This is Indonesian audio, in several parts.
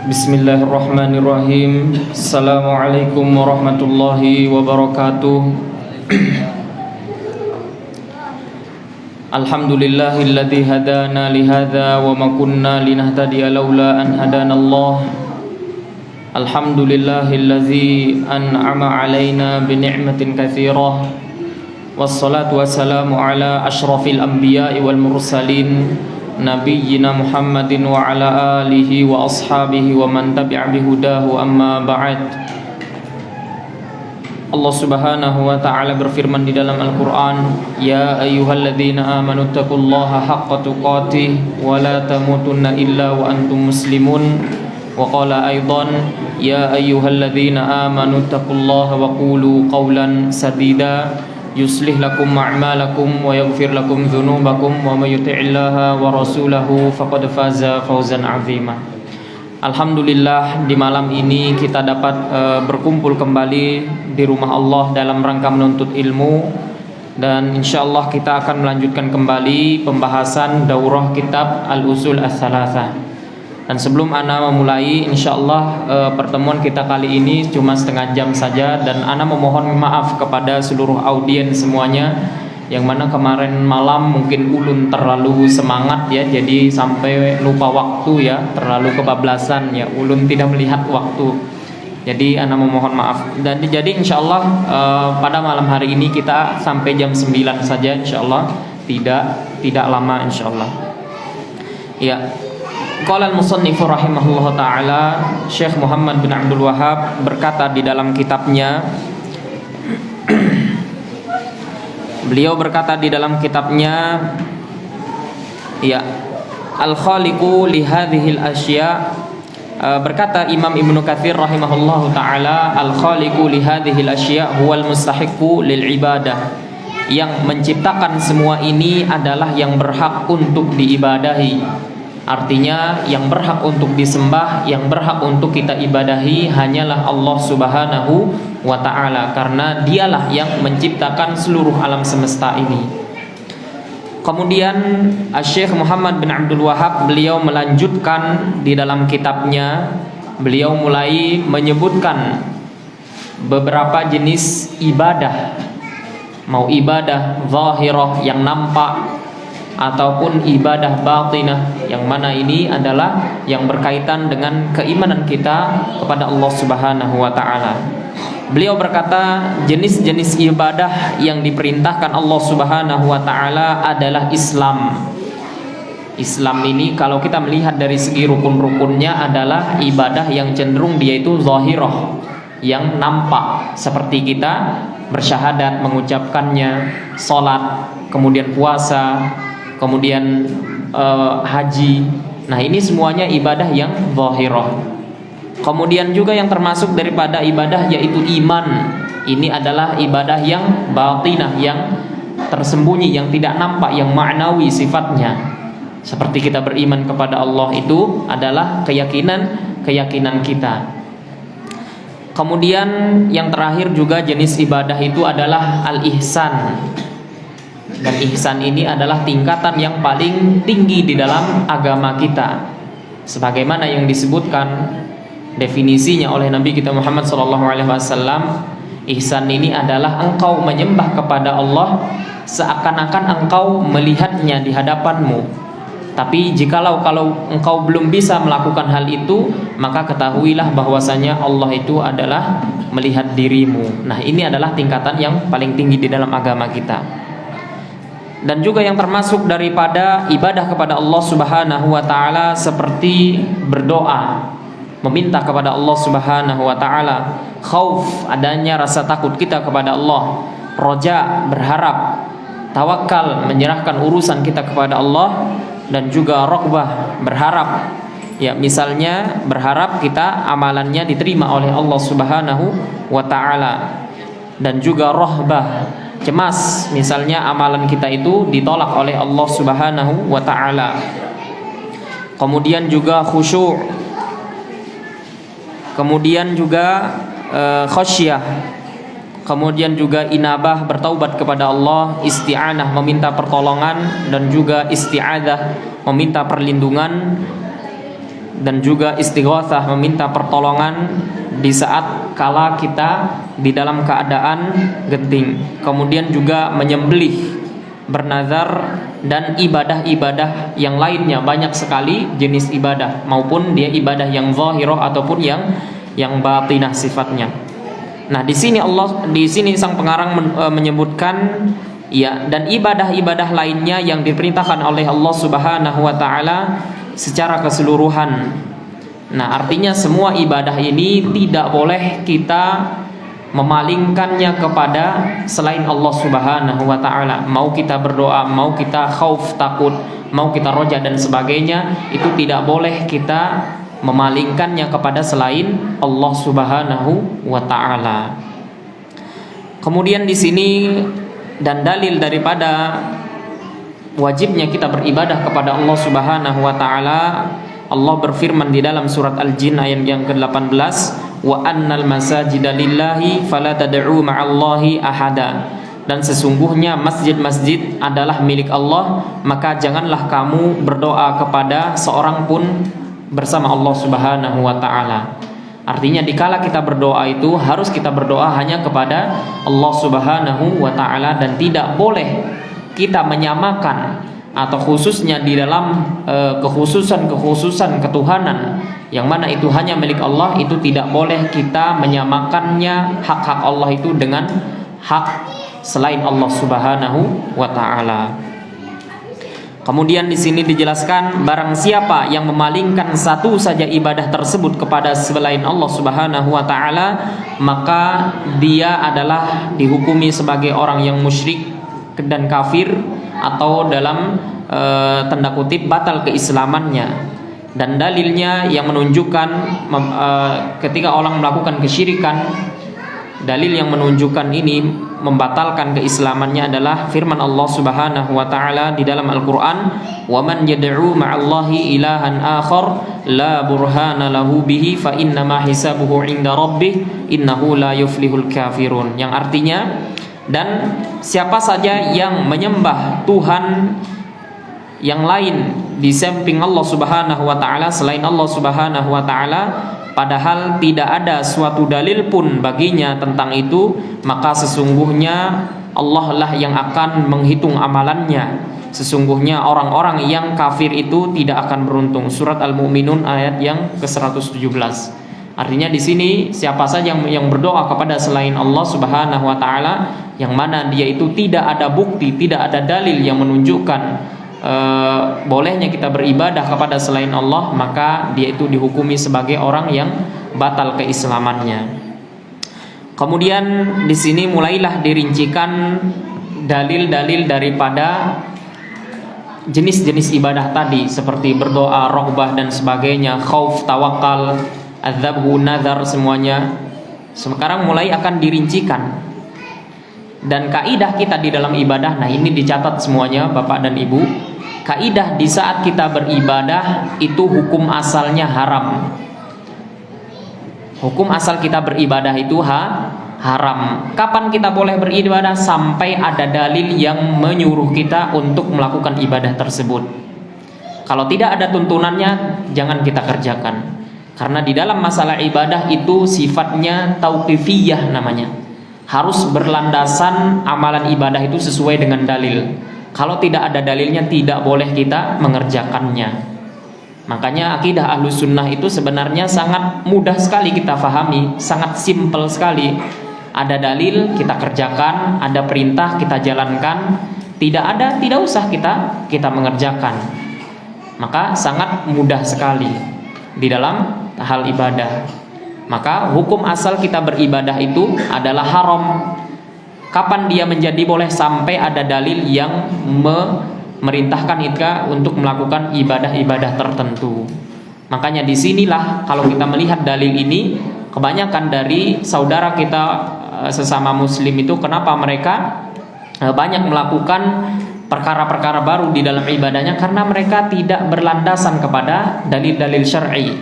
Bismillahirrahmanirrahim. Assalamualaikum warahmatullahi wabarakatuh. Alhamdulillahilladzi hadana lihadza wa ma kunna linahtadiya laula an hadanallah. Alhamdulillahilladzi an'ama 'alaina bi ni'matin katsirah. Wassalatu wassalamu ala asyrafil anbiya'i wal mursalin Nabiyyina Muhammadin wa ala alihi wa ashabihi wa man tabi'a bihudahu amma ba'd. Allah Subhanahu wa ta'ala berfirman di dalam Al-Qur'an, ya ayyuhalladzina amanu taqullaha haqqa tuqatih wa la tamutunna illa wa antum muslimun. Wa qala aidan, ya ayyuhalladzina amanu taqullaha wa qulu qawlan sadida yuslih lakum a'malakum wa yaghfir lakum dzunubakum wa may yuti'illaha wa rasulahu faqad faza fawzan 'azima. Alhamdulillah, di malam ini kita dapat berkumpul kembali di rumah Allah dalam rangka menuntut ilmu, dan insyaallah kita akan melanjutkan kembali pembahasan daurah kitab Al-Usul Ats-Tsalatsah. Dan sebelum ana memulai, insyaallah pertemuan kita kali ini cuma setengah jam saja, dan ana memohon maaf kepada seluruh audiens semuanya, yang mana kemarin malam mungkin ulun terlalu semangat ya, jadi sampai lupa waktu ya, terlalu kebablasan ya, ulun tidak melihat waktu. Jadi ana memohon maaf. Dan jadi insyaallah pada malam hari ini kita sampai jam 9 saja insyaallah, tidak lama insyaallah. Ya. Qala al-musannif rahimahullah ta'ala, Syekh Muhammad bin Abdul Wahhab berkata di dalam kitabnya, beliau berkata di dalam kitabnya, ya, al-khaliqu li hadhil asya, berkata Imam Ibnu Katsir rahimahullah ta'ala, al-khaliqu li hadhil asya huwal mustahiqqu lil ibadah, yang menciptakan semua ini adalah yang berhak untuk diibadahi. Artinya yang berhak untuk disembah, yang berhak untuk kita ibadahi hanyalah Allah Subhanahu wa ta'ala, karena dialah yang menciptakan seluruh alam semesta ini. Kemudian Syekh Muhammad bin Abdul Wahhab beliau melanjutkan di dalam kitabnya, beliau mulai menyebutkan beberapa jenis ibadah, mau ibadah zahirah yang nampak ataupun ibadah batinah, yang mana ini adalah yang berkaitan dengan keimanan kita kepada Allah Subhanahu wa ta'ala. Beliau berkata jenis-jenis ibadah yang diperintahkan Allah Subhanahu wa ta'ala adalah Islam. Islam ini kalau kita melihat dari segi rukun-rukunnya adalah ibadah yang cenderung dia itu zahirah, yang nampak, seperti kita bersyahadat, mengucapkannya, salat, kemudian puasa, kemudian haji. Nah, ini semuanya ibadah yang zahirah. Kemudian juga yang termasuk daripada ibadah yaitu iman. Ini adalah ibadah yang batinah, yang tersembunyi, yang tidak nampak, yang ma'nawi sifatnya. Seperti kita beriman kepada Allah, itu adalah keyakinan kita. Kemudian yang terakhir juga jenis ibadah itu adalah al-ihsan. Dan ihsan ini adalah tingkatan yang paling tinggi di dalam agama kita, sebagaimana yang disebutkan definisinya oleh Nabi kita Muhammad SAW. Ihsan ini adalah engkau menyembah kepada Allah seakan-akan engkau melihatnya di hadapanmu. Tapi jikalau engkau belum bisa melakukan hal itu, maka ketahuilah bahwasanya Allah itu adalah melihat dirimu. Nah, ini adalah tingkatan yang paling tinggi di dalam agama kita. Dan juga yang termasuk daripada ibadah kepada Allah Subhanahu wa ta'ala seperti berdoa, meminta kepada Allah Subhanahu wa ta'ala, khauf, adanya rasa takut kita kepada Allah, roja, berharap, tawakal, menyerahkan urusan kita kepada Allah, dan juga raqbah, berharap, ya, misalnya berharap kita amalannya diterima oleh Allah Subhanahu wa ta'ala. Dan juga rahbah, cemas, misalnya amalan kita itu ditolak oleh Allah Subhanahu wa ta'ala. Kemudian juga khusyuk, kemudian juga khasyah, kemudian juga inabah, bertaubat kepada Allah, isti'anah, meminta pertolongan, dan juga isti'adzah, meminta perlindungan. dan juga istighatsah, meminta pertolongan di saat kala kita di dalam keadaan genting. Kemudian juga menyembelih, bernazar, dan ibadah-ibadah yang lainnya. Banyak sekali jenis ibadah, maupun dia ibadah yang zahirah ataupun yang batinah sifatnya. Nah, di sini sang pengarang menyebutkan ya, dan ibadah-ibadah lainnya yang diperintahkan oleh Allah Subhanahu wa taala secara keseluruhan. Nah, artinya semua ibadah ini tidak boleh kita memalingkannya kepada selain Allah Subhanahu wa taala. Mau kita berdoa, mau kita khauf, takut, mau kita roja dan sebagainya, itu tidak boleh kita memalingkannya kepada selain Allah Subhanahu wa taala. Kemudian di sini, dan dalil daripada wajibnya kita beribadah kepada Allah Subhanahu wa taala, Allah berfirman di dalam surat Al-Jin ayat yang ke-18, wa annal masajida lillahi fala tad'u ma'allahi ahada. Dan sesungguhnya masjid-masjid adalah milik Allah, maka janganlah kamu berdoa kepada seorang pun bersama Allah Subhanahu wa taala. Artinya dikala kita berdoa itu harus kita berdoa hanya kepada Allah Subhanahu wa taala, dan tidak boleh kita menyamakan atau khususnya di dalam kekhususan ketuhanan yang mana itu hanya milik Allah, itu tidak boleh kita menyamakannya hak-hak Allah itu dengan hak selain Allah Subhanahu wa taala. Kemudian di sini dijelaskan, barang siapa yang memalingkan satu saja ibadah tersebut kepada selain Allah Subhanahu wa taala, maka dia adalah dihukumi sebagai orang yang musyrik dan kafir, atau dalam tanda kutip batal keislamannya. Dan dalilnya yang menunjukkan ketika orang melakukan kesyirikan, dalil yang menunjukkan ini membatalkan keislamannya adalah firman Allah Subhanahu wa taala di dalam Al-Qur'an, "Wa man yad'u ma'allahi ilahan akhar la burhana lahu bihi fa inna ma hisabuhu 'inda rabbih innahu la yuflihul kafirun." Yang artinya, dan siapa saja yang menyembah Tuhan yang lain di samping Allah Subhanahu wa taala, selain Allah Subhanahu wa taala, padahal tidak ada suatu dalil pun baginya tentang itu, maka sesungguhnya Allah lah yang akan menghitung amalannya. Sesungguhnya orang-orang yang kafir itu tidak akan beruntung. Surat Al-Mu'minun ayat yang ke-117. Artinya di sini siapa saja yang berdoa kepada selain Allah Subhanahu wa taala, yang mana dia itu tidak ada bukti, tidak ada dalil yang menunjukkan bolehnya kita beribadah kepada selain Allah, maka dia itu dihukumi sebagai orang yang batal keislamannya. Kemudian di sini mulailah dirincikan dalil-dalil daripada jenis-jenis ibadah tadi, seperti berdoa, raghbah dan sebagainya, khauf, tawakal, adzabhu, nazar, semuanya sekarang mulai akan dirincikan. Dan kaidah kita di dalam ibadah, nah ini dicatat semuanya Bapak dan Ibu. Kaidah di saat kita beribadah itu hukum asalnya haram. Hukum asal kita beribadah itu haram. Kapan kita boleh beribadah? Sampai ada dalil yang menyuruh kita untuk melakukan ibadah tersebut. Kalau tidak ada tuntunannya, jangan kita kerjakan. Karena di dalam masalah ibadah itu sifatnya tauqifiyah namanya. Harus berlandasan amalan ibadah itu sesuai dengan dalil. Kalau tidak ada dalilnya, tidak boleh kita mengerjakannya. Makanya akidah Ahlus Sunnah itu sebenarnya sangat mudah sekali kita fahami, sangat simpel sekali. Ada dalil kita kerjakan, ada perintah kita jalankan. Tidak ada, tidak usah kita mengerjakan. Maka sangat mudah sekali di dalam hal ibadah. Maka hukum asal kita beribadah itu adalah haram. Kapan dia menjadi boleh? Sampai ada dalil yang memerintahkan kita untuk melakukan ibadah-ibadah tertentu. Makanya disinilah kalau kita melihat dalil ini, kebanyakan dari saudara kita sesama muslim itu, kenapa mereka banyak melakukan perkara-perkara baru di dalam ibadahnya? Karena mereka tidak berlandasan kepada dalil-dalil syar'i.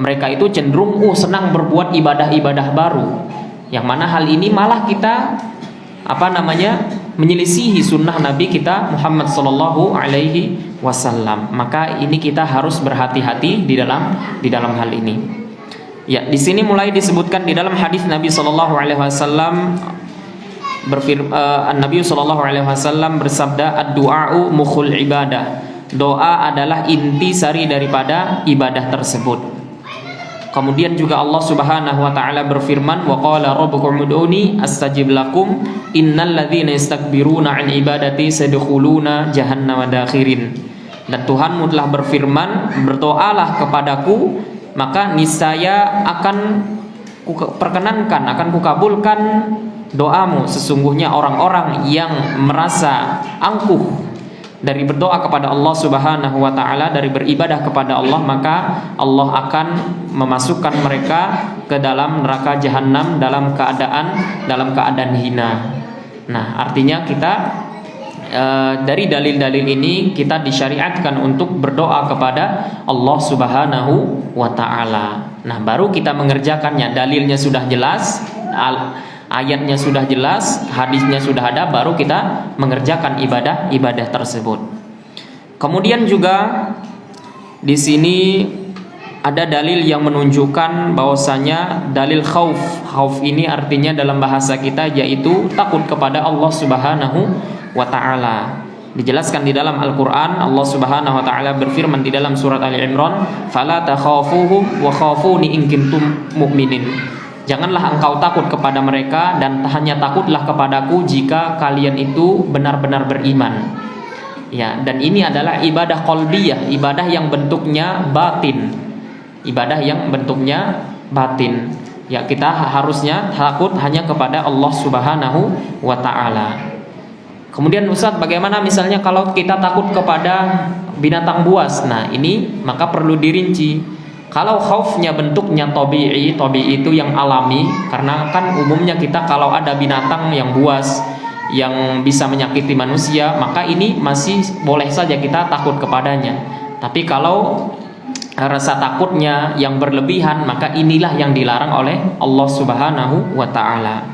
Mereka itu cenderung senang berbuat ibadah-ibadah baru, yang mana hal ini malah kita menyelisihi sunnah Nabi kita Muhammad sallallahu alaihi wasallam. Maka ini kita harus berhati-hati di dalam hal ini. Ya, di sini mulai disebutkan di dalam hadis Nabi sallallahu alaihi wasallam Nabi sallallahu alaihi wasallam bersabda, ad-du'a'u mukhul ibadah. Doa adalah inti sari daripada ibadah tersebut. Kemudian juga Allah Subhanahu wa taala berfirman, wa qala rabbukum ud'uni astajib lakum innal ladzina yastakbiruna 'an ibadati sayadkhuluna jahannama dakhirin. Dan Tuhanmu telah berfirman, berdoalah kepadaku maka niscaya akan kuperkenankan, akan kukabulkan doamu. Sesungguhnya orang-orang yang merasa angkuh dari berdoa kepada Allah Subhanahu wa taala, dari beribadah kepada Allah, maka Allah akan memasukkan mereka ke dalam neraka jahanam dalam keadaan hina. Nah, artinya kita dari dalil-dalil ini kita disyariatkan untuk berdoa kepada Allah Subhanahu wa taala. Nah, baru kita mengerjakannya. Dalilnya sudah jelas, ayatnya sudah jelas, hadisnya sudah ada, baru kita mengerjakan ibadah tersebut. Kemudian juga di sini ada dalil yang menunjukkan bahwasanya dalil khauf. Khauf ini artinya dalam bahasa kita yaitu takut kepada Allah Subhanahu wa taala. Dijelaskan di dalam Al-Qur'an, Allah Subhanahu wa taala berfirman di dalam surat Ali Imran, "Fala takhafuhum wa khafuni in kuntum mu'minin." Janganlah engkau takut kepada mereka dan hanya takutlah kepadaku jika kalian itu benar-benar beriman. Ya, dan ini adalah ibadah qalbiyah, ibadah yang bentuknya batin. Ibadah yang bentuknya batin. Ya, kita harusnya takut hanya kepada Allah Subhanahu wa taala. Kemudian Ustaz, bagaimana misalnya kalau kita takut kepada binatang buas? Nah, ini maka perlu dirinci. Kalau khaufnya bentuknya tabi'i itu yang alami, karena kan umumnya kita kalau ada binatang yang buas yang bisa menyakiti manusia, maka ini masih boleh saja kita takut kepadanya. Tapi kalau rasa takutnya yang berlebihan, maka inilah yang dilarang oleh Allah Subhanahu wa taala.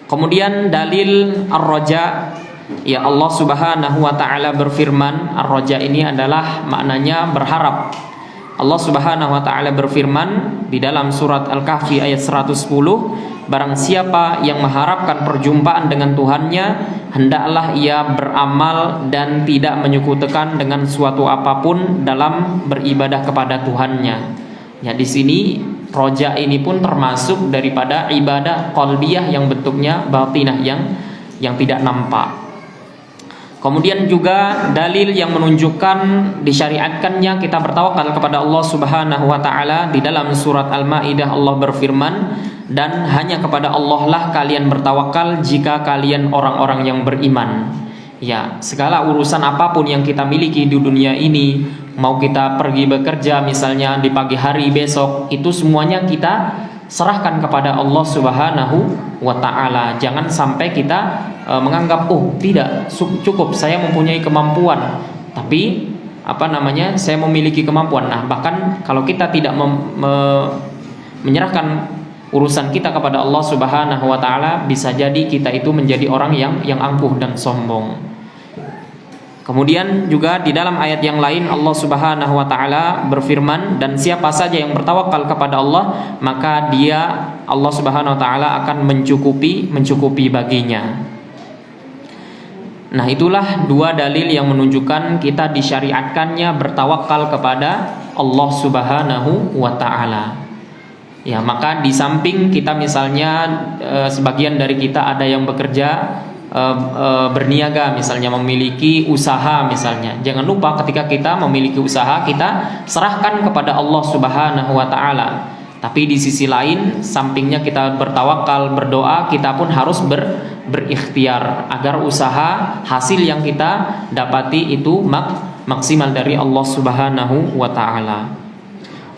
Kemudian dalil ar-raja, ya Allah Subhanahu wa taala berfirman, ar-raja ini adalah maknanya berharap. Allah Subhanahu wa taala berfirman di dalam surat Al-Kahfi ayat 110, barang siapa yang mengharapkan perjumpaan dengan Tuhannya, hendaklah ia beramal dan tidak menyekutukan dengan suatu apapun dalam beribadah kepada Tuhannya. Ya, di sini roja ini pun termasuk daripada ibadah qalbiyah yang bentuknya batinah, yang tidak nampak. Kemudian juga dalil yang menunjukkan disyariatkannya kita bertawakal kepada Allah Subhanahu wa taala di dalam surat Al-Maidah, Allah berfirman, dan hanya kepada Allah lah kalian bertawakal jika kalian orang-orang yang beriman. Ya, segala urusan apapun yang kita miliki di dunia ini, mau kita pergi bekerja misalnya di pagi hari besok, itu semuanya kita serahkan kepada Allah Subhanahu wa taala. Jangan sampai kita menganggap tidak cukup saya mempunyai kemampuan, tapi saya memiliki kemampuan. Nah, bahkan kalau kita tidak menyerahkan urusan kita kepada Allah Subhanahu wa taala, bisa jadi kita itu menjadi orang yang angkuh dan sombong. Kemudian juga di dalam ayat yang lain Allah Subhanahu wa taala berfirman, dan siapa saja yang bertawakal kepada Allah, maka Allah Subhanahu wa taala akan mencukupi baginya. Nah, itulah dua dalil yang menunjukkan kita disyariatkannya bertawakal kepada Allah Subhanahu wa taala. Ya, maka di samping kita misalnya sebagian dari kita ada yang bekerja berniaga, misalnya memiliki usaha misalnya, jangan lupa ketika kita memiliki usaha kita serahkan kepada Allah Subhanahu wa taala. Tapi di sisi lain, sampingnya kita bertawakal, berdoa, kita pun harus berikhtiar agar usaha hasil yang kita dapati itu maksimal dari Allah Subhanahu wa taala.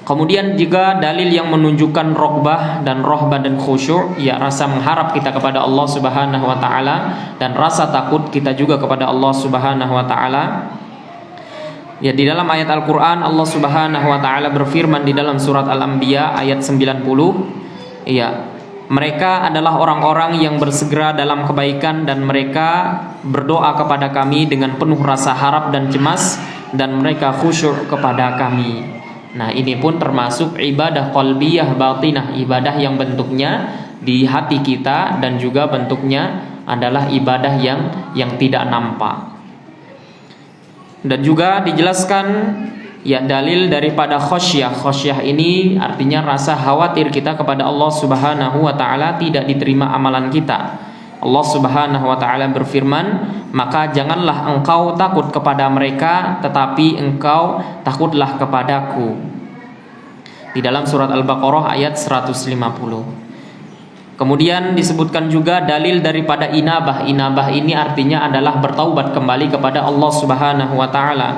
Kemudian juga dalil yang menunjukkan roghbah dan rohbah dan khusyuk, ya rasa mengharap kita kepada Allah Subhanahu wa taala dan rasa takut kita juga kepada Allah Subhanahu wa taala. Ya, di dalam ayat Al-Qur'an Allah Subhanahu wa taala berfirman di dalam surat Al-Anbiya ayat 90, ya, Mereka adalah orang-orang yang bersegera dalam kebaikan dan mereka berdoa kepada kami dengan penuh rasa harap dan cemas dan mereka khusyuk kepada kami. Nah, ini pun termasuk ibadah qalbiyah batinah, ibadah yang bentuknya di hati kita dan juga bentuknya adalah ibadah yang tidak nampak. Dan juga dijelaskan ya dalil daripada khosyah. Khosyah ini artinya rasa khawatir kita kepada Allah Subhanahu wa taala tidak diterima amalan kita. Allah Subhanahu wa taala berfirman, "Maka janganlah engkau takut kepada mereka, tetapi engkau takutlah kepadaku." Di dalam surat Al-Baqarah ayat 150. Kemudian disebutkan juga dalil daripada inabah. Inabah ini artinya adalah bertaubat kembali kepada Allah Subhanahu wa taala.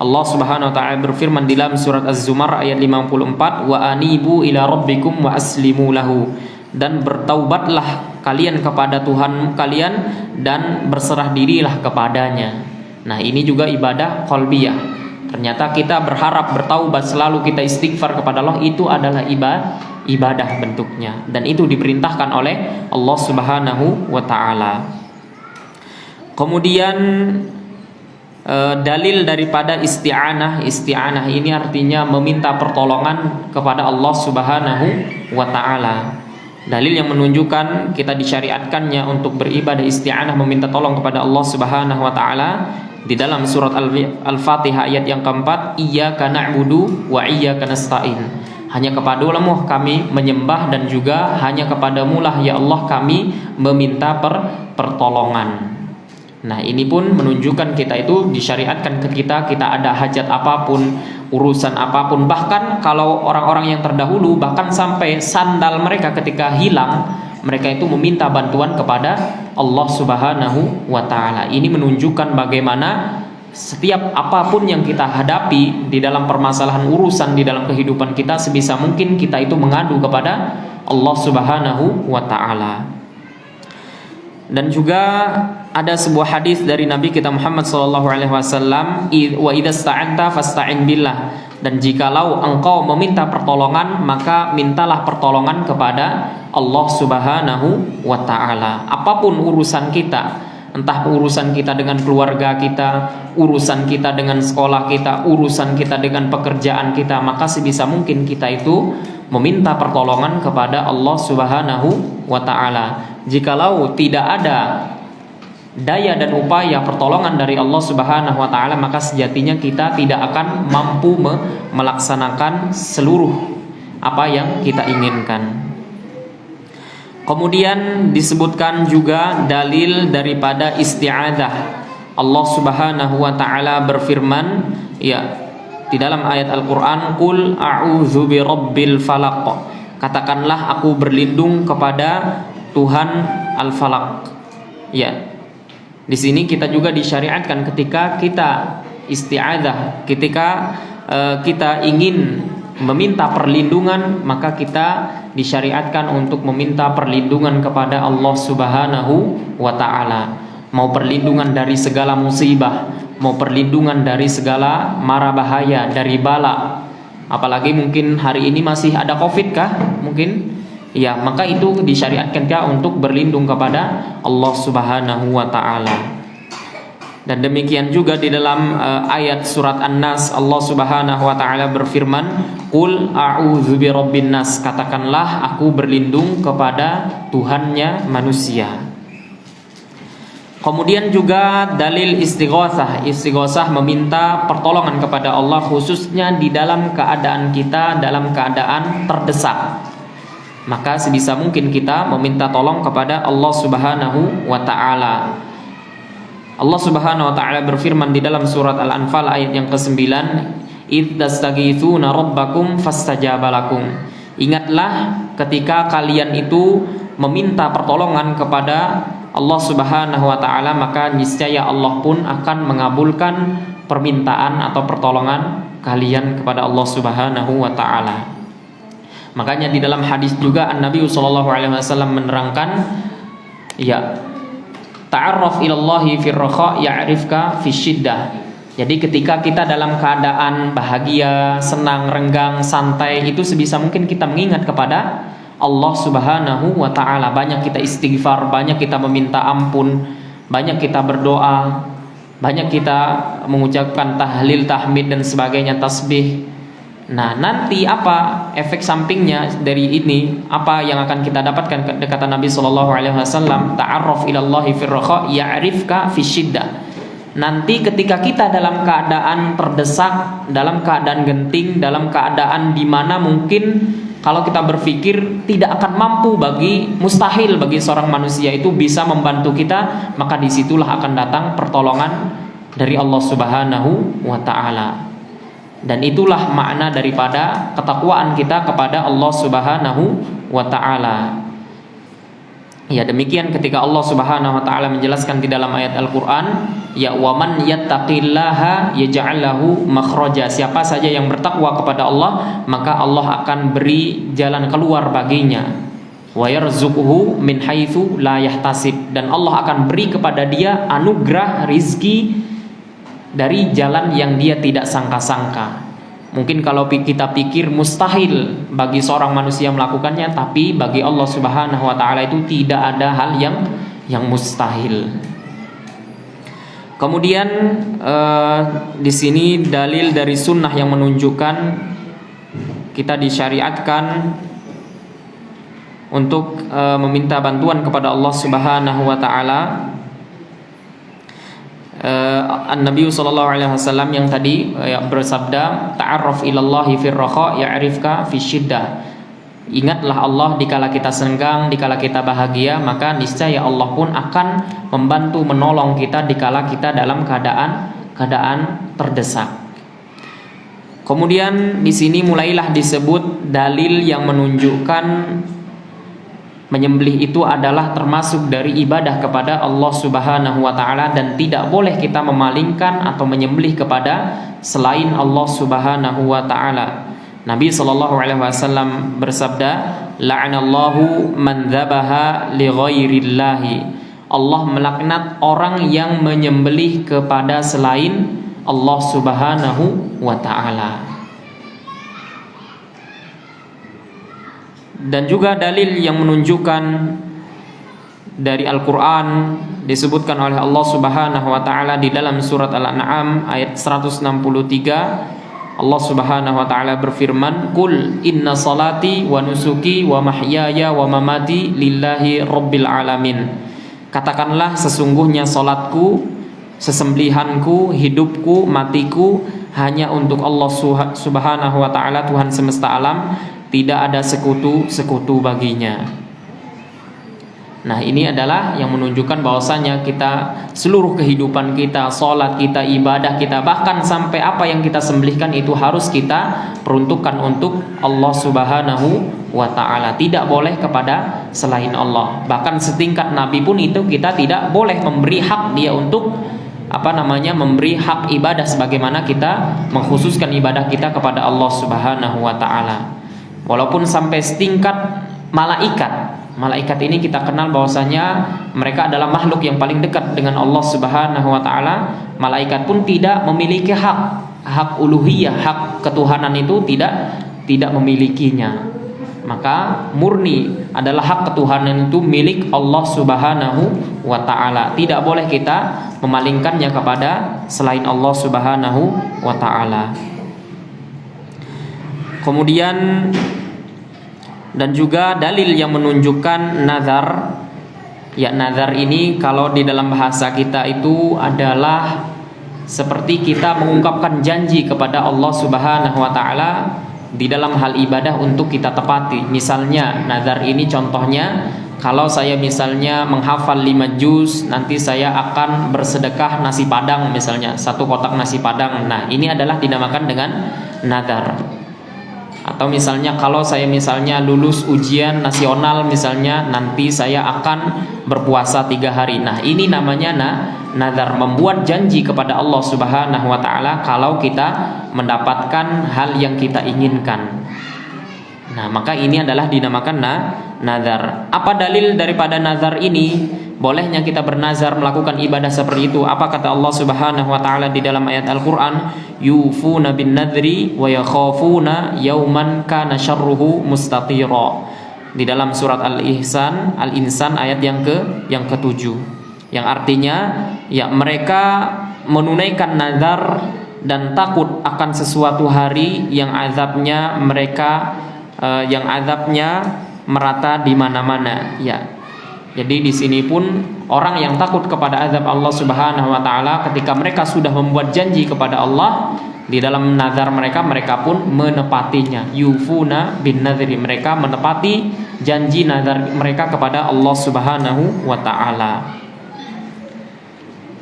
Allah Subhanahu wa taala berfirman di dalam surat Az-Zumar ayat 54, "Wa anibu ila rabbikum wa aslimu lahu." Dan bertaubatlah kalian kepada Tuhan kalian dan berserah dirilah kepadanya. Nah, ini juga ibadah qalbiyah. Ternyata kita berharap bertaubat, selalu kita istighfar kepada Allah, itu adalah ibadah bentuknya, dan itu diperintahkan oleh Allah Subhanahu wa taala. Kemudian dalil daripada isti'anah. Isti'anah ini artinya meminta pertolongan kepada Allah Subhanahu wa taala. Dalil yang menunjukkan kita disyariatkannya untuk beribadah isti'anah, meminta tolong kepada Allah Subhanahu wa taala di dalam surat Al-Fatihah ayat yang keempat, "Iyyaka na'budu wa iyyaka nasta'in." Hanya kepadamu kami menyembah dan juga hanya kepadamu lah ya Allah kami meminta pertolongan. Nah, ini pun menunjukkan kita itu disyariatkan ke kita ada hajat apapun, urusan apapun, bahkan kalau orang-orang yang terdahulu bahkan sampai sandal mereka ketika hilang, mereka itu meminta bantuan kepada Allah Subhanahu wa taala. Ini menunjukkan bagaimana setiap apapun yang kita hadapi di dalam permasalahan urusan di dalam kehidupan kita, sebisa mungkin kita itu mengadu kepada Allah Subhanahu wa taala. Dan juga ada sebuah hadis dari Nabi kita Muhammad SAW, "Wa idza sta'anta fasta'in billah." Dan jikalau engkau meminta pertolongan, maka mintalah pertolongan kepada Allah Subhanahu wa taala. Apapun urusan kita, entah urusan kita dengan keluarga kita, urusan kita dengan sekolah kita, urusan kita dengan pekerjaan kita, maka sebisa mungkin kita itu meminta pertolongan kepada Allah Subhanahu wa taala. Jikalau tidak ada daya dan upaya pertolongan dari Allah Subhanahu wa taala, maka sejatinya kita tidak akan mampu melaksanakan seluruh apa yang kita inginkan. Kemudian disebutkan juga dalil daripada isti'adzah. Allah Subhanahu wa taala berfirman ya di dalam ayat Al-Qur'an, "Qul a'udzu birabbil falaq." Katakanlah aku berlindung kepada Tuhan Al-Falaq. Ya. Di sini kita juga disyariatkan ketika kita isti'adzah, ketika kita ingin meminta perlindungan, maka kita disyariatkan untuk meminta perlindungan kepada Allah Subhanahu wa taala. Mau perlindungan dari segala musibah, mau perlindungan dari segala mara bahaya, dari bala. Apalagi mungkin hari ini masih ada Covid kah? Mungkin ya, maka itu disyariatkan kita untuk berlindung kepada Allah Subhanahu wa taala. Dan demikian juga di dalam ayat surat An-Nas, Allah Subhanahu wa taala berfirman, "Qul a'udzu birabbin nas." Katakanlah aku berlindung kepada Tuhannya manusia. Kemudian juga dalil istighatsah. Istighatsah meminta pertolongan kepada Allah, khususnya di dalam keadaan kita dalam keadaan terdesak. Maka sebisa mungkin kita meminta tolong kepada Allah Subhanahu wa taala. Allah Subhanahu wa taala berfirman di dalam surat Al-Anfal ayat yang ke-9, "Idz tastaghitsuna rabbakum fastajaba lakum." Ingatlah ketika kalian itu meminta pertolongan kepada Allah Subhanahu wa taala, maka niscaya Allah pun akan mengabulkan permintaan atau pertolongan kalian kepada Allah Subhanahu wa taala. Makanya di dalam hadis juga Nabi sallallahu alaihi wasallam menerangkan ya, ta'arraf ilallahi fir rakha ya'rifka fisyiddah. Jadi ketika kita dalam keadaan bahagia, senang, renggang, santai, itu sebisa mungkin kita mengingat kepada Allah Subhanahu wa taala. Banyak kita istighfar, banyak kita meminta ampun, banyak kita berdoa, banyak kita mengucapkan tahlil, tahmid dan sebagainya, tasbih. Nah, nanti apa efek sampingnya dari ini? Apa yang akan kita dapatkan? Kata Nabi sallallahu alaihi wasallam, ta'arraf ilallahi fir raha ya'rifka fisyiddah. Nanti ketika kita dalam keadaan terdesak, dalam keadaan genting, dalam keadaan di mana mungkin kalau kita berpikir tidak akan mampu, mustahil bagi seorang manusia itu bisa membantu kita, maka disitulah akan datang pertolongan dari Allah Subhanahu wa ta'ala. Dan itulah makna daripada ketakwaan kita kepada Allah Subhanahu wa ta'ala. Ya, demikian ketika Allah Subhanahu wa ta'ala menjelaskan di dalam ayat Al-Qur'an, ya waman yattaqillaha yaj'al lahu makhraja. Siapa saja yang bertakwa kepada Allah, maka Allah akan beri jalan keluar baginya. Wa yarzuquhu min haitsu la yahtasib. Dan Allah akan beri kepada dia anugerah rizki dari jalan yang dia tidak sangka-sangka. Mungkin kalau kita pikir mustahil bagi seorang manusia melakukannya, tapi bagi Allah Subhanahu wa taala itu tidak ada hal yang mustahil. Kemudian di sini dalil dari sunnah yang menunjukkan kita disyariatkan untuk meminta bantuan kepada Allah Subhanahu wa taala. An-Nabi sallallahu alaihi wasallam yang tadi bersabda, ta'arraf ilallahi fir raha ya'rifka fisyiddah. Ingatlah Allah dikala kita senggang, dikala kita bahagia, maka niscaya Allah pun akan membantu menolong kita dikala kita dalam keadaan terdesak. Kemudian di sini mulailah disebut dalil yang menunjukkan menyembelih itu adalah termasuk dari ibadah kepada Allah Subhanahu wa taala, dan tidak boleh kita memalingkan atau menyembelih kepada selain Allah Subhanahu wa taala. Nabi sallallahu alaihi wasallam bersabda, la'anallahu man dzabaha li ghairillahi. Allah melaknat orang yang menyembelih kepada selain Allah Subhanahu wa taala. Dan juga dalil yang menunjukkan dari Al-Qur'an disebutkan oleh Allah Subhanahu wa taala di dalam surat Al-An'am ayat 163. Allah Subhanahu wa taala berfirman, "Qul inna salati wa nusuki wa mahyaya wa mamati lillahi rabbil alamin." Katakanlah, sesungguhnya salatku, sesembelihanku, hidupku, matiku hanya untuk Allah Subhanahu wa taala, Tuhan semesta alam. Tidak ada sekutu baginya. Nah, ini adalah yang menunjukkan bahwasanya kita, seluruh kehidupan kita, sholat kita, ibadah kita, bahkan sampai apa yang kita sembelihkan itu harus kita peruntukkan untuk Allah Subhanahu wa ta'ala. Tidak boleh kepada selain Allah. Bahkan setingkat Nabi pun itu kita tidak boleh memberi hak dia untuk memberi hak ibadah sebagaimana kita mengkhususkan ibadah kita kepada Allah Subhanahu wa ta'ala. Walaupun sampai setingkat malaikat ini kita kenal bahwasanya mereka adalah makhluk yang paling dekat dengan Allah Subhanahu wa taala. Malaikat pun tidak memiliki hak uluhiyah, hak ketuhanan itu tidak memilikinya. Maka murni adalah hak ketuhanan itu milik Allah Subhanahu wa taala. Tidak boleh kita memalingkannya kepada selain Allah Subhanahu wa taala. Kemudian dan juga dalil yang menunjukkan nazar. Ya, nazar ini kalau di dalam bahasa kita itu adalah seperti kita mengungkapkan janji kepada Allah Subhanahu wa taala di dalam hal ibadah untuk kita tepati. Misalnya nazar ini contohnya, kalau saya misalnya menghafal 5 juz, nanti saya akan bersedekah nasi padang misalnya, 1 kotak nasi padang. Nah, ini adalah dinamakan dengan nazar. Atau misalnya kalau saya misalnya lulus ujian nasional misalnya, nanti saya akan berpuasa 3 hari. Nah, ini namanya nazar, membuat janji kepada Allah Subhanahu wa taala kalau kita mendapatkan hal yang kita inginkan. Nah, maka ini adalah dinamakan nazar. Apa dalil daripada nazar ini? Bolehnya kita bernazar melakukan ibadah seperti itu. Apa kata Allah Subhanahu wa taala di dalam ayat Al-Qur'an? Yufuna bin nadri wa yakhafuna yauman kana syarruhu mustatira. di dalam surat Al-Insan ayat yang ketujuh, yang artinya ya mereka menunaikan nazar dan takut akan sesuatu hari yang azabnya merata di mana-mana ya. Jadi di sini pun orang yang takut kepada azab Allah Subhanahu wa taala, ketika mereka sudah membuat janji kepada Allah, di dalam nazar mereka pun menepatinya. Yufuna bin nadhri, mereka menepati janji nazar mereka kepada Allah Subhanahu wa taala.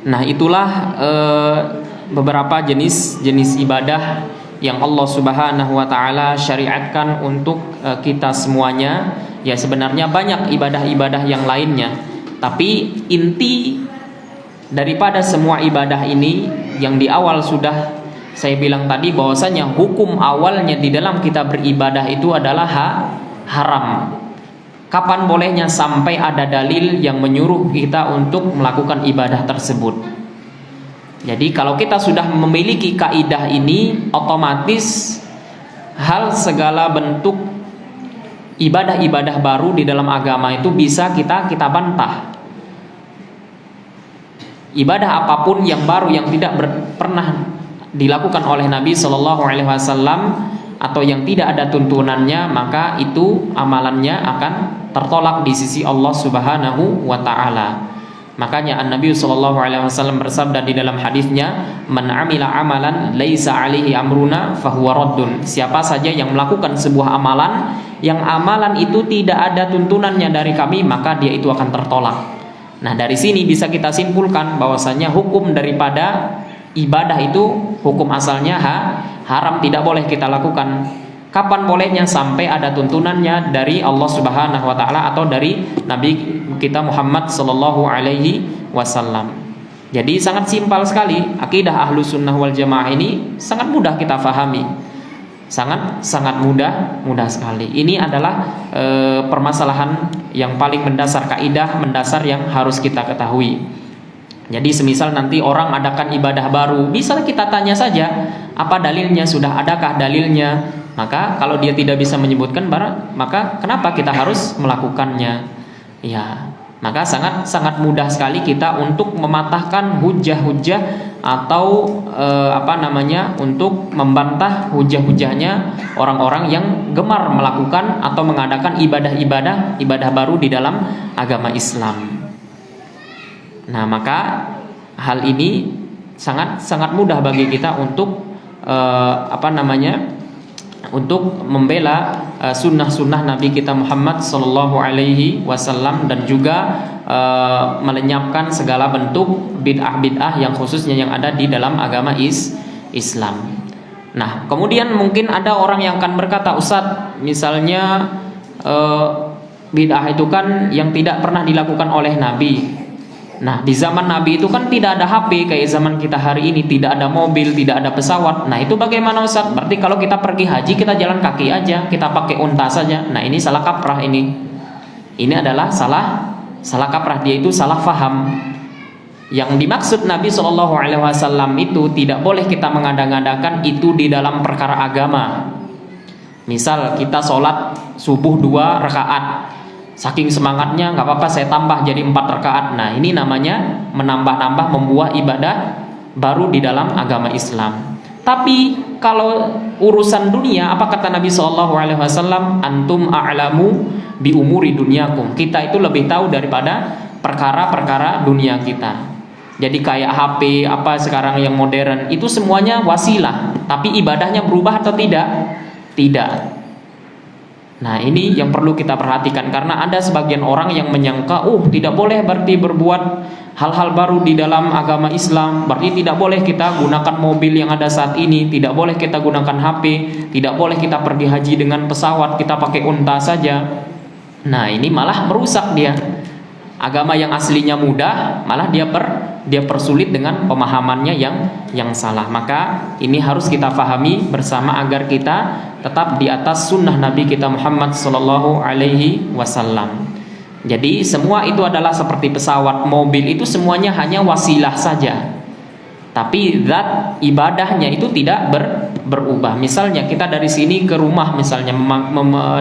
Nah, itulah beberapa jenis ibadah yang Allah Subhanahu wa taala syariatkan untuk kita semuanya. Ya, sebenarnya banyak ibadah-ibadah yang lainnya, tapi inti daripada semua ibadah ini yang di awal sudah saya bilang tadi, bahwasanya hukum awalnya di dalam kita beribadah itu adalah haram. Kapan bolehnya? Sampai ada dalil yang menyuruh kita untuk melakukan ibadah tersebut. Jadi kalau kita sudah memiliki kaidah ini, otomatis segala bentuk ibadah-ibadah baru di dalam agama itu bisa kita bantah. Ibadah apapun yang baru yang tidak pernah dilakukan oleh Nabi Shallallahu Alaihi Wasallam atau yang tidak ada tuntunannya, maka itu amalannya akan tertolak di sisi Allah Subhanahu wa taala. Makanya Nabi Shallallahu Alaihi Wasallam bersabda di dalam hadisnya, "Man amila amalan laisa alaihi amruna fahuwa raddun." Siapa saja yang melakukan sebuah amalan yang amalan itu tidak ada tuntunannya dari kami, maka dia itu akan tertolak. Nah, dari sini bisa kita simpulkan bahwasanya hukum daripada ibadah itu hukum asalnya haram, tidak boleh kita lakukan. Kapan bolehnya? Sampai ada tuntunannya dari Allah Subhanahu wa taala atau dari Nabi kita Muhammad sallallahu alaihi wasallam. Jadi sangat simpel sekali akidah Ahlus Sunnah wal Jamaah ini, sangat mudah kita fahami. Sangat mudah sekali. Ini adalah permasalahan yang paling mendasar, kaidah mendasar yang harus kita ketahui. Jadi semisal nanti orang adakan ibadah baru, bisa kita tanya saja, apa dalilnya? Sudah adakah dalilnya? Maka kalau dia tidak bisa menyebutkan, maka kenapa kita harus melakukannya? Ya, maka sangat mudah sekali kita untuk mematahkan hujah-hujah atau untuk membantah hujah-hujahnya orang-orang yang gemar melakukan atau mengadakan ibadah baru di dalam agama Islam. Nah, maka hal ini sangat mudah bagi kita untuk untuk membela sunnah-sunnah Nabi kita Muhammad Sallallahu Alaihi Wasallam, dan juga melenyapkan segala bentuk bid'ah yang khususnya yang ada di dalam agama Islam. Nah, kemudian mungkin ada orang yang akan berkata, Ustadz, misalnya bid'ah itu kan yang tidak pernah dilakukan oleh Nabi. Nah, di zaman Nabi itu kan tidak ada HP kayak zaman kita hari ini, tidak ada mobil, tidak ada pesawat. Nah, itu bagaimana Ustaz? Berarti kalau kita pergi haji kita jalan kaki aja, kita pakai unta saja. Nah, ini salah kaprah ini. Ini adalah salah kaprah, dia itu salah faham. Yang dimaksud Nabi Shallallahu Alaihi Wasallam itu tidak boleh kita mengada-ngadakan itu di dalam perkara agama. Misal kita sholat subuh 2 rakaat. Saking semangatnya, nggak apa-apa saya tambah jadi 4 rakaat. Nah, ini namanya menambah-nambah, membuat ibadah baru di dalam agama Islam. Tapi kalau urusan dunia, apa kata Nabi SAW? Antum a'lamu bi umuri dunyakum. Kita itu lebih tahu daripada perkara-perkara dunia kita. Jadi kayak HP apa sekarang yang modern, itu semuanya wasilah. Tapi ibadahnya berubah atau tidak? Tidak. Nah, ini yang perlu kita perhatikan, karena ada sebagian orang yang menyangka, tidak boleh berarti berbuat hal-hal baru di dalam agama Islam, berarti tidak boleh kita gunakan mobil yang ada saat ini, tidak boleh kita gunakan HP, tidak boleh kita pergi haji dengan pesawat, kita pakai unta saja. Nah, ini malah merusak dia. Agama yang aslinya mudah, malah dia persulit dengan pemahamannya yang salah. Maka ini harus kita pahami bersama agar kita tetap di atas sunnah Nabi kita Muhammad Sallallahu Alaihi Wasallam. Jadi semua itu adalah seperti pesawat, mobil, itu semuanya hanya wasilah saja. Tapi zat ibadahnya itu tidak berubah. Misalnya kita dari sini ke rumah, misalnya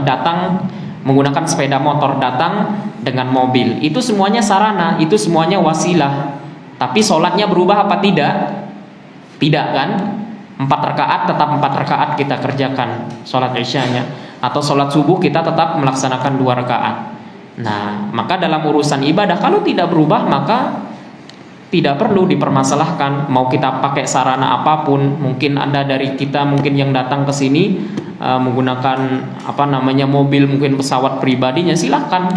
datang menggunakan sepeda motor datang dengan mobil. Itu semuanya sarana, itu semuanya wasilah. Tapi sholatnya berubah apa tidak? Tidak kan? 4 rakaat tetap 4 rakaat kita kerjakan sholat isyanya, atau sholat subuh kita tetap melaksanakan 2 rakaat. Nah, maka dalam urusan ibadah kalau tidak berubah maka tidak perlu dipermasalahkan. Mau kita pakai sarana apapun, mungkin Anda dari kita mungkin yang datang ke sini menggunakan mobil, mungkin pesawat pribadinya, silahkan.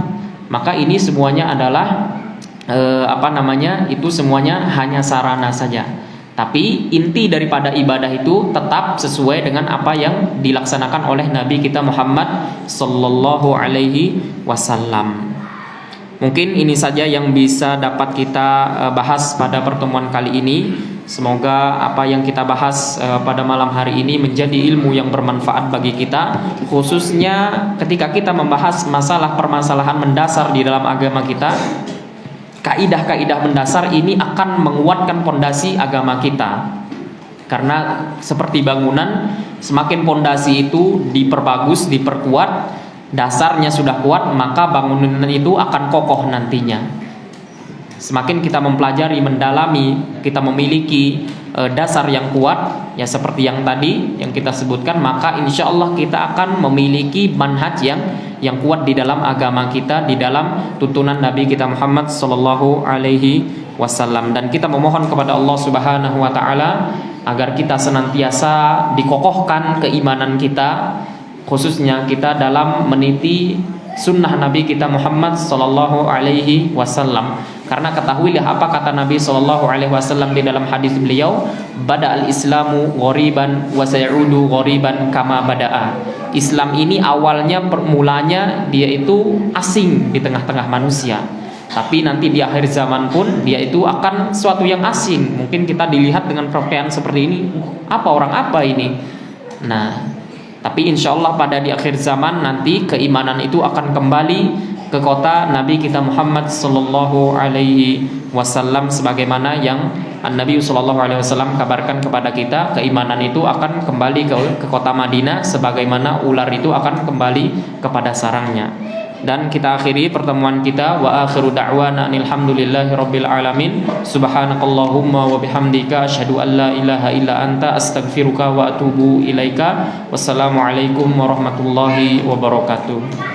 Maka ini semuanya adalah itu semuanya hanya sarana saja. Tapi inti daripada ibadah itu tetap sesuai dengan apa yang dilaksanakan oleh Nabi kita Muhammad sallallahu alaihi wasallam. Mungkin ini saja yang bisa dapat kita bahas pada pertemuan kali ini. Semoga apa yang kita bahas pada malam hari ini menjadi ilmu yang bermanfaat bagi kita, khususnya ketika kita membahas masalah permasalahan mendasar di dalam agama kita. Kaidah-kaidah mendasar ini akan menguatkan pondasi agama kita. Karena seperti bangunan, semakin pondasi itu diperbagus, diperkuat, dasarnya sudah kuat, maka bangunan itu akan kokoh nantinya. Semakin kita mempelajari, mendalami, kita memiliki dasar yang kuat, ya seperti yang tadi yang kita sebutkan, maka insya Allah kita akan memiliki manhaj yang kuat di dalam agama kita, di dalam tuntunan Nabi kita Muhammad sallallahu alaihi wasallam. Dan kita memohon kepada Allah Subhanahu wa taala agar kita senantiasa dikokohkan keimanan kita, khususnya kita dalam meniti sunnah Nabi kita Muhammad sallallahu alaihi wasallam. Karena ketahuilah apa kata Nabi sallallahu alaihi wasallam di dalam hadis beliau, bada'al islamu ghoriban wa sayaudu ghoriban kama bada'a. Islam ini awalnya permulanya dia itu asing di tengah-tengah manusia. Tapi nanti di akhir zaman pun dia itu akan suatu yang asing. Mungkin kita dilihat dengan pakaian seperti ini, apa orang apa ini? Nah, tapi insya Allah pada di akhir zaman nanti keimanan itu akan kembali ke kota Nabi kita Muhammad sallallahu alaihi wasallam, sebagaimana yang Nabi sallallahu alaihi wasallam kabarkan kepada kita, keimanan itu akan kembali ke kota Madinah sebagaimana ular itu akan kembali kepada sarangnya. Dan kita akhiri pertemuan kita, wa akhiru da'wana alhamdulillahi rabbil alamin, subhanakallahumma wa bihamdika asyhadu an la ilaha illa anta astaghfiruka wa atubu ilaika. Wassalamualaikum warahmatullahi wabarakatuh.